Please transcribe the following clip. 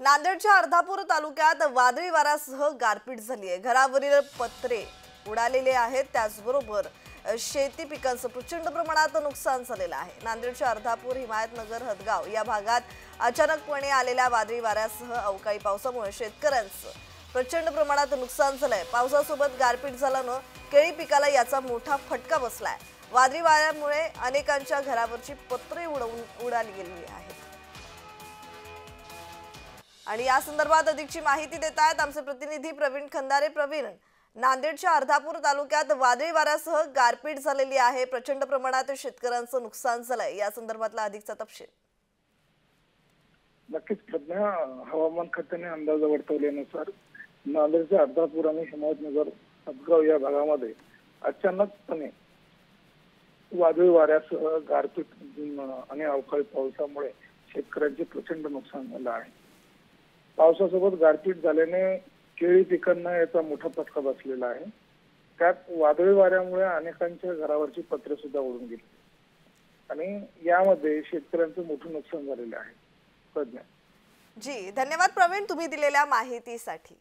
नांदेडच्या अर्धापूर तालुक्यात वादळी वाऱ्यासह गारपीट झाली आहे। घरावरील पत्रे उडालेले आहेत, त्याचबरोबर शेती पिकांचं प्रचंड प्रमाणात नुकसान झालेलं आहे। नांदेडच्या अर्धापूर, हिमायतनगर, हदगाव या भागात अचानकपणे आलेल्या वादळी वाऱ्यासह अवकाळी पावसामुळे शेतकऱ्यांचं प्रचंड प्रमाणात नुकसान झालंय। पावसासोबत गारपीट झाल्यानं केळी पिकाला याचा मोठा फटका बसलाय। वादळी वाऱ्यामुळे अनेकांच्या घरावरची पत्रे उडाली गेली आहेत। आणि या संदर्भात अधिकची माहिती देत आहेत आमचे प्रतिनिधी प्रवीण खंदारे। प्रवीण, नांदेडच्या अर्धापूर तालुक्यात वादळी वाऱ्यासह गारपीट झालेली आहे, प्रचंड प्रमाणात शेतकऱ्यांचं नुकसान झालंय, या संदर्भातला अधिकचा तपशील। नक्कीच प्रज्ञा, हवामान खात्याने अंदाज वर्तवल्यानुसार नांदेडच्या अर्धापूर आणि हिमायतनगर, हदगाव या भागामध्ये अचानकपणे वादळी वाऱ्यासह गारपीट आणि अवकाळी पावसामुळे शेतकऱ्यांचे प्रचंड नुकसान झालं आहे। पावसासोबत गारपीट झाल्याने केळी पिकांना याचा मोठा फटका बसलेला आहे। त्यात वादळी वाऱ्यामुळे अनेकांच्या घरावरची पत्रे सुद्धा उडून गेली आणि यामध्ये शेतकऱ्यांचं मोठं नुकसान झालेलं आहे। प्रज्ञा जी, धन्यवाद प्रवीण, तुम्ही दिलेल्या माहितीसाठी।